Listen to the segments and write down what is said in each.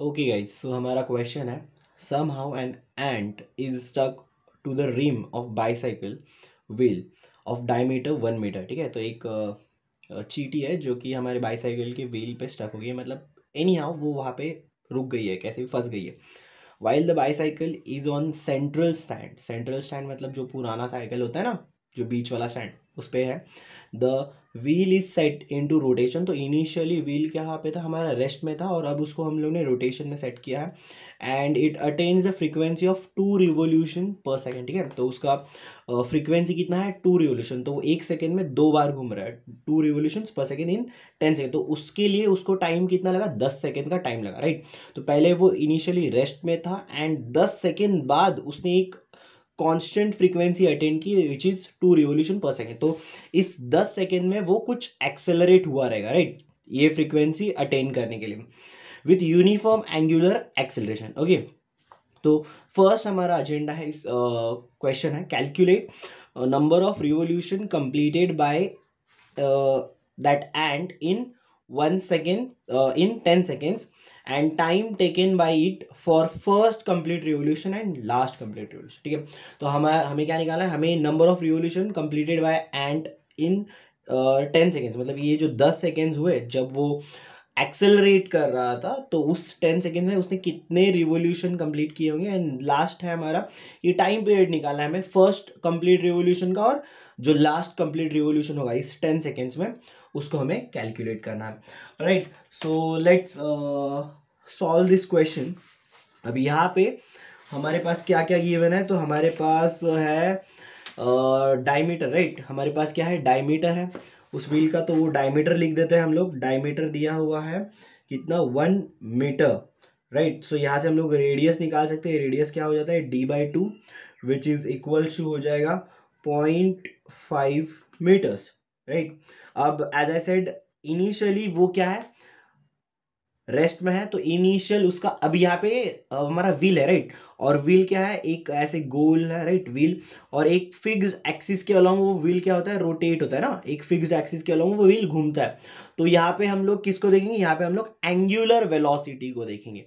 Okay guys, सो हमारा question है somehow an ant is stuck to the rim of bicycle wheel of diameter 1 metre. ठीक है, तो एक चींटी है जो कि हमारे बाईसाइकिल के व्हील पे स्टक हो गई है, मतलब एनी हाउ वो वहाँ पे रुक गई है, कैसे भी फंस गई है। While the bicycle is on central stand, central stand मतलब जो पुराना साइकिल होता है ना, जो बीच वाला स्टैंड उस पे है। The wheel is set in to rotation, तो इनिशियली व्हील क्या पे था, हमारा रेस्ट में था और अब उसको हम लोग ने रोटेशन में सेट किया है। And it attains the frequency of 2 revolution per second. ठीक है, तो उसका फ्रीक्वेंसी कितना है, 2 रिवोल्यूशन, तो वो 1 सेकेंड में 2 बार घूम रहा है, 2 revolution per second in 10 second. तो उसके लिए उसको टाइम कितना लगा, 10 सेकेंड का टाइम लगा, राइट। तो पहले वो इनिशियली रेस्ट में था एंड 10 सेकेंड बाद उसने एक कांस्टेंट फ्रीक्वेंसी अटेंड की which is 2 revolution per second. तो इस 10 सेकेंड में वो कुछ एक्सेलरेट हुआ रहेगा, राइट, ये फ्रीक्वेंसी अटेन करने के लिए with uniform angular acceleration. Okay, तो फर्स्ट हमारा एजेंडा है, इस क्वेश्चन है calculate number of revolution completed by that and in 1 second in 10 seconds and time taken by it for first complete revolution and last complete revolution। ठीक है, तो हमें क्या निकालना है, हमें number of revolution completed by and in 10 seconds, मतलब ये जो 10 सेकेंड्स हुए जब वो एक्सेलरेट कर रहा था, तो उस 10 सेकेंड्स में उसने कितने रिवोल्यूशन कंप्लीट किए होंगे। एंड लास्ट है हमारा, ये टाइम पीरियड निकालना है हमें फर्स्ट कंप्लीट रिवोल्यूशन का, और जो लास्ट कंप्लीट रिवोल्यूशन होगा इस 10 सेकेंड्स में उसको हमें कैलकुलेट करना है, right. So let's solve this question. अब यहाँ पे हमारे पास क्या क्या गिवन है, तो हमारे पास है डायमीटर, राइट। हमारे पास क्या है, डायमीटर है उस व्हील का, तो वो डायमीटर लिख देते हैं हम लोग। डायमीटर दिया हुआ है कितना, 1 मीटर, राइट। सो यहाँ से हम लोग रेडियस निकाल सकते हैं। रेडियस क्या हो जाता है, d/2 which is equal to हो जाएगा 0.5 मीटर्स, राइट। अब एज आई सेड इनिशियली वो क्या है, रेस्ट में है, तो इनिशियल उसका अब यहाँ पे हमारा व्हील है, राइट। और व्हील क्या है, एक ऐसे गोल है, राइट, व्हील। और एक फिक्स्ड एक्सिस के अलोंग वो व्हील क्या होता है, रोटेट होता है ना, एक फिक्स्ड एक्सिस के अलोंग वो व्हील घूमता है। तो यहाँ पे हम लोग किसको देखेंगे, यहाँ पे हम लोग एंगुलर वेलोसिटी को देखेंगे।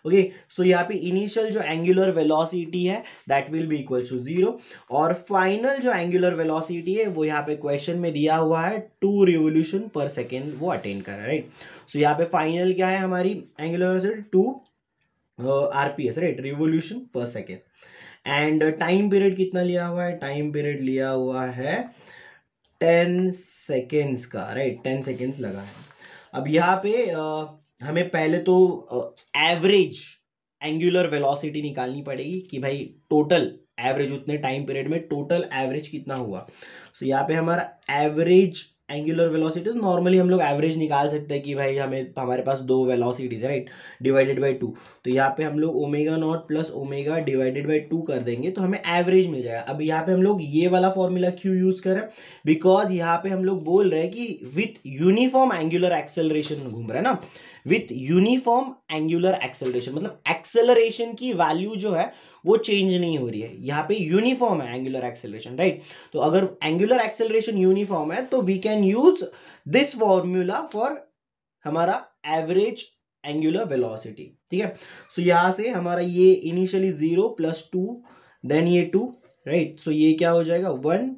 ओके, सो यहाँ पे इनिशियल जो एंगुलर वेलोसिटी है that will be equal to 0, और फाइनल जो एंगुलर वेलोसिटी है वो यहाँ पे क्वेश्चन में दिया हुआ है 2 रिवोल्यूशन पर सेकेंड वो अटेन कर रहा है, राइट। सो यहाँ पे फाइनल क्या है हमारी angular velocity 2 RPS, right, revolution per second. And time period कितना लिया हुआ है, टाइम पीरियड लिया हुआ है 10 सेकेंड्स का, राइट, 10 सेकेंड्स लगा है। अब यहाँ पे हमें पहले तो एवरेज एंगुलर वेलोसिटी निकालनी पड़ेगी कि भाई टोटल एवरेज उतने टाइम पीरियड में टोटल एवरेज कितना हुआ। सो यहाँ पे हमारा एवरेज एंगुलर वेलोसिटी, नॉर्मली हम लोग एवरेज निकाल सकते हैं कि भाई हमें हमारे पास 2 वेलोसिटीज है, राइट, डिवाइडेड बाय 2। तो यहाँ पे हम लोग omega naught plus omega divided by 2 कर देंगे तो हमें एवरेज मिल जाएगा। अब यहाँ पे हम लोग ये वाला फॉर्मूला क्यों यूज करें, बिकॉज यहाँ पे हम लोग बोल रहे हैं कि विथ यूनिफॉर्म एंगुलर एक्सेलरेशन घूम रहा है ना, विथ यूनिफॉर्म एंगुलर एक्सेलरेशन मतलब एक्सेलरेशन की वैल्यू जो है वो चेंज नहीं हो रही है, यहाँ पे यूनिफॉर्म है एंगुलर एक्सेलरेशन, राइट। तो अगर एंगुलर एक्सेलरेशन यूनिफॉर्म है तो we can use this formula for हमारा एवरेज एंगुलर वेलोसिटी। ठीक है, सो यहां से हमारा ये इनिशियली 0 + 2 देन ये 2, राइट। सो ये क्या हो जाएगा 1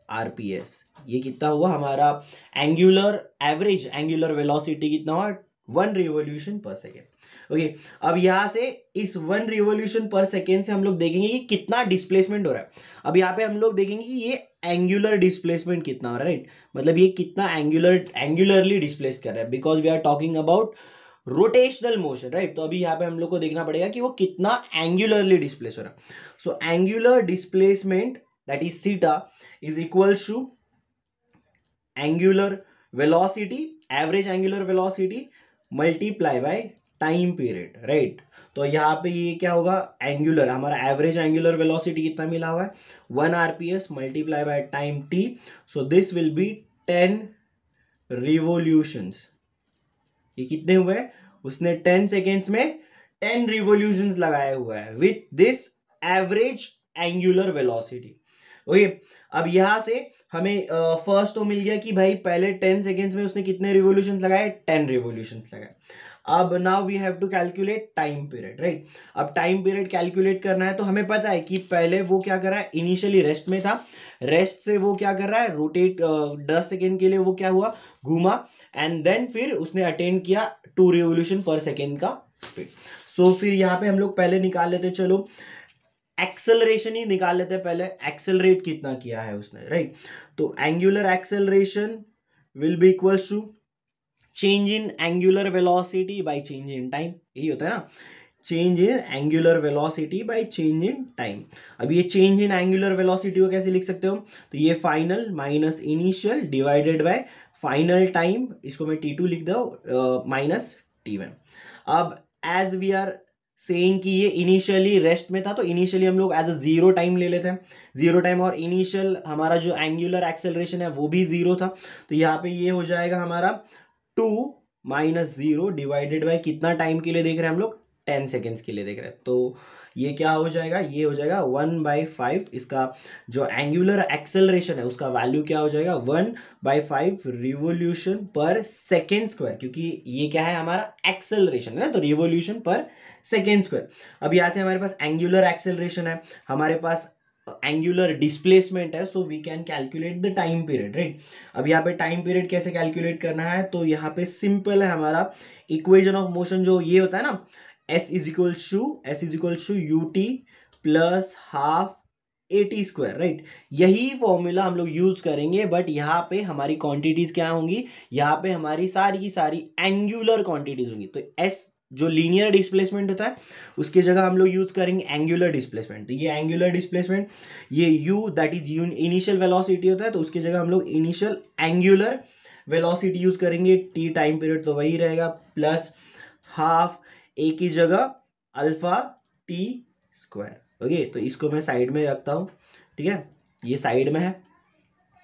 RPS। ये कितना हुआ हमारा एंगुलर एवरेज एंगुलर वेलोसिटी कितना हुआ, 1 रिवोल्यूशन पर सेकेंड। ओके, अब यहां से इस 1 रिवोल्यूशन पर सेकेंड से हम लोग देखेंगे कि कितना डिस्प्लेसमेंट हो रहा है। अब यहाँ पे हम लोग देखेंगे कि ये एंगुलर डिस्प्लेसमेंट कितना हो रहा है, राइट, मतलब ये कितना एंगुलरली डिस्प्लेस कर रहा है, because we are talking about rotational motion, right. तो अभी यहाँ पे हम लोग को देखना पड़ेगा कि वो कितना एंगुलरली डिस्प्लेस हो रहा है। So angular displacement that is theta is equal to angular velocity, average angular velocity multiply by time period, right. तो यहाँ पे ये क्या होगा, एंगुलर हमारा एवरेज एंगुलर वेलोसिटी कितना मिला हुआ है 1 RPS multiply by time t। So this will be 10 revolutions. ये कितने हुए, उसने 10 सेकेंड्स में 10 रिवोल्यूशंस लगाए हुए हैं with this average angular velocity. Okay, अब यहाँ से हमें फर्स्ट तो मिल गया कि भाई पहले 10 सेकेंड्स में उसने कितने रिवोल्यूशन लगाए, 10 रिवोल्यूशन लगाए। अब now we have to calculate time period, right. अब टाइम पीरियड कैलकुलेट करना है तो हमें पता है कि पहले वो क्या कर रहा है, इनिशियली रेस्ट में था, रेस्ट से वो क्या कर रहा है, रोटेट 10 सेकेंड के लिए वो क्या हुआ, घूमा, एंड देन फिर उसने अटेंड किया 2 रिवोल्यूशन पर सेकेंड का स्पीड। सो फिर यहाँ पे हम लोग पहले निकाल लेते, चलो एक्सेलरेशन ही निकाल लेते हैं पहले, एक्सेलरेट कितना किया है उसने, राइट। तो angular acceleration will be equals to change in angular velocity by change in time, यही होता है ना, change in angular velocity by change in time. अब ये चेंज इन एंगुलर वेलोसिटी को कैसे लिख सकते हो, तो ये final minus initial divided by final time, इसको मैं t2 लिख दो माइनस t1। अब एज वी आर सेइंग कि ये इनिशियली रेस्ट में था तो इनिशियली हम लोग एज अ जीरो टाइम ले लेते हैं, जीरो टाइम, और इनिशियल हमारा जो एंगुलर एक्सेलरेशन है वो भी जीरो था, तो यहाँ पे ये हो जाएगा हमारा 2 माइनस जीरो डिवाइडेड बाय कितना टाइम के लिए देख रहे हैं हम लोग, 10 सेकेंड्स के लिए देख रहे हैं, तो ये क्या हो जाएगा, ये हो जाएगा 1/5, इसका जो एंगुलर एक्सेलरेशन है उसका वैल्यू क्या हो जाएगा, 1/5 रिवोल्यूशन पर सेकेंड स्क्वायर, क्योंकि ये क्या है हमारा एक्सेलरेशन है, तो रिवोल्यूशन पर सेकेंड स्क्वायर। अब यहाँ से हमारे पास एंगुलर एक्सेलरेशन है, हमारे पास एंगुलर डिस्प्लेसमेंट है, so we can calculate the time period, right. अब यहाँ पे टाइम पीरियड कैसे कैलकुलेट करना है, तो यहाँ पे सिंपल है हमारा इक्वेशन ऑफ मोशन जो ये होता है ना, s is equals to U T plus half AT square, right. यही फॉर्मूला हम लोग यूज करेंगे, बट यहाँ पे हमारी क्वांटिटीज क्या होंगी, यहाँ पे हमारी सारी की सारी एंगुलर क्वांटिटीज होंगी, तो s जो लीनियर डिस्प्लेसमेंट होता है उसकी जगह हम लोग यूज करेंगे एंगुलर डिस्प्लेसमेंट। तो ये एंगुलर डिस्प्लेसमेंट, ये u that is initial velocity होता है, तो उसकी जगह हम लोग इनिशियल एंगुलर वेलोसिटी यूज करेंगे, t टाइम पीरियड तो वही रहेगा, प्लस हाफ a की जगह अल्फा t स्क्वायर। ओके, तो इसको मैं साइड में रखता हूँ, ठीक है, ये साइड में है,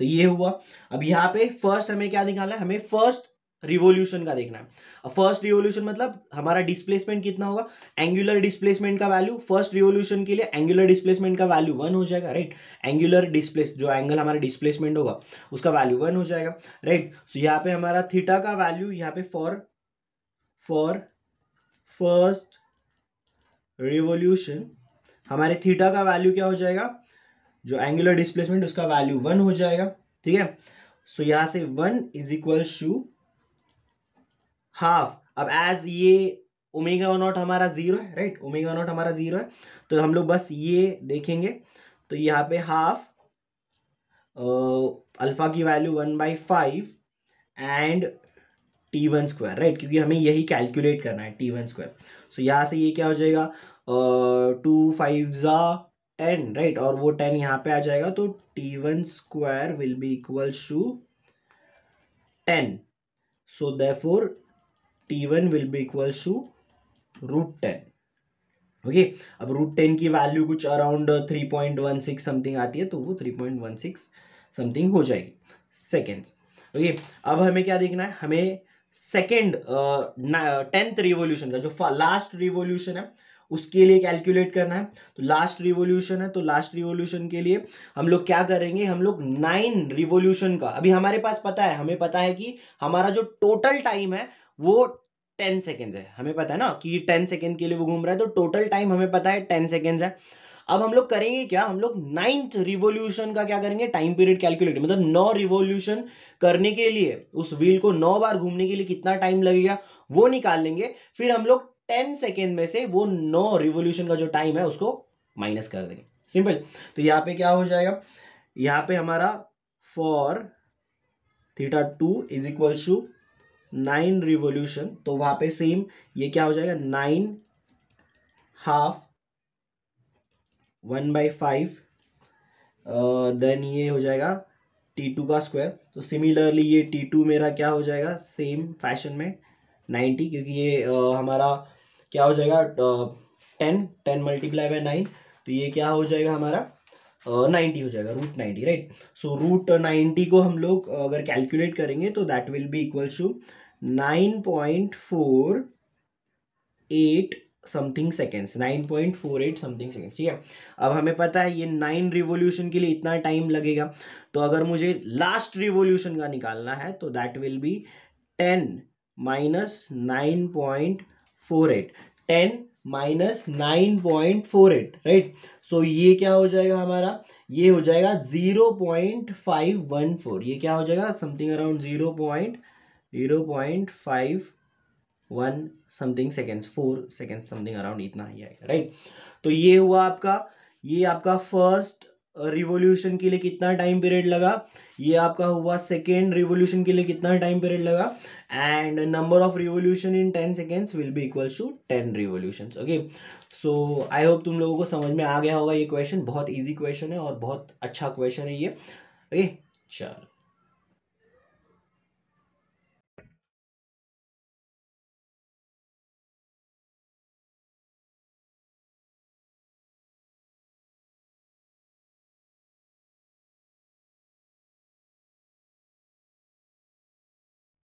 तो ये हुआ। अब यहाँ पे फर्स्ट हमें क्या निकालना है, हमें फर्स्ट रिवोल्यूशन का देखना है। अब फर्स्ट रिवोल्यूशन मतलब हमारा डिस्प्लेसमेंट कितना होगा, एंगुलर डिस्प्लेसमेंट का वैल्यू फर्स्ट रिवोल्यूशन के लिए एंगुलर डिस्प्लेसमेंट का वैल्यू 1 हो जाएगा, राइट। एंगुलर डिस्प्लेस जो एंगल हमारा डिस्प्लेसमेंट होगा उसका वैल्यू 1 हो जाएगा, राइट। सो यहाँ पे हमारा थीटा का वैल्यू, यहाँ पे फॉर फर्स्ट रिवोल्यूशन हमारे थीटा का वैल्यू क्या हो जाएगा, जो एंगुलर डिस्प्लेसमेंट उसका वैल्यू 1 हो जाएगा, ठीक है। सो यहां से 1 इज इक्वल्स टू हाफ। अब एज ये ओमेगा नॉट हमारा जीरो है, राइट, ओमेगा नॉट हमारा जीरो है, तो हम लोग बस ये देखेंगे, तो यहाँ पे हाफ अल्फा की value 1/5 and t1 square, right, क्योंकि हमें यही कैलकुलेट करना है t1 स्क्वायर। सो यहाँ से ये क्या हो जाएगा, 2 5 10, राइट, और वो 10 यहाँ पे आ जाएगा, तो t1 square will be equals to 10। So therefore t1 will be equals to √10। Okay, अब √10 की वैल्यू कुछ अराउंड 3.16 समथिंग आती है, तो वो 3.16 समथिंग हो जाएगी सेकेंड्स। ओके, अब हमें क्या देखना है, हमें सेकेंड 10th रिवोल्यूशन का जो लास्ट रिवोल्यूशन है उसके लिए कैलकुलेट करना है। तो लास्ट रिवोल्यूशन है, तो लास्ट रिवोल्यूशन के लिए हम लोग क्या करेंगे, हम लोग 9 रिवोल्यूशन का, अभी हमारे पास पता है, हमें पता है कि हमारा जो टोटल टाइम है वो 10 सेकेंड्स है, हमें पता है ना कि 10 सेकेंड के लिए वो घूम रहा है, तो टोटल टाइम हमें पता है 10 सेकेंड्स है। अब हम लोग करेंगे क्या, हम लोग 9th रिवोल्यूशन का क्या करेंगे, टाइम पीरियड कैलकुलेट, मतलब 9 रिवोल्यूशन करने के लिए उस व्हील को 9 बार घूमने के लिए कितना टाइम लगेगा वो निकाल लेंगे, फिर हम लोग 10 सेकेंड में से वो 9 रिवोल्यूशन का जो टाइम है उसको माइनस कर देंगे, सिंपल। तो यहाँ पे क्या हो जाएगा, यहाँ पे हमारा for θ2 is equal to 9 revolution, तो वहां पे सेम ये क्या हो जाएगा, 9 हाफ 1/5, देन ये हो जाएगा t2 का स्क्वायर। तो सिमिलरली ये t2 मेरा क्या हो जाएगा, सेम फैशन में 90, क्योंकि ये हमारा क्या हो जाएगा 10 मल्टीप्लाई बाय 9, तो ये क्या हो जाएगा हमारा 90 हो जाएगा, √90, राइट। सो √90 को हम लोग अगर कैलकुलेट करेंगे तो that will be equal to 9.48 something seconds, 9.48 something seconds, ठीक है। अब हमें पता है ये 9 रिवोल्यूशन के लिए इतना टाइम लगेगा, तो अगर मुझे लास्ट रिवोल्यूशन का निकालना है तो that will be 10 minus 9.48, 10 minus 9.48, right. So ये क्या हो जाएगा हमारा, ये हो जाएगा 0.514, ये क्या हो जाएगा something around 0.5 something seconds, 4 seconds something around इतना ही आएगा, राइट। तो ये हुआ आपका, ये आपका फर्स्ट रिवोल्यूशन के लिए कितना टाइम पीरियड लगा, ये आपका हुआ सेकेंड रिवोल्यूशन के लिए कितना टाइम पीरियड लगा, and number of revolution in 10 seconds will be equals to 10 revolutions, okay. So I hope तुम लोगों को समझ में आ गया होगा ये क्वेश्चन, बहुत इजी क्वेश्चन है और बहुत अच्छा क्वेश्चन है ये, ओके। चलो।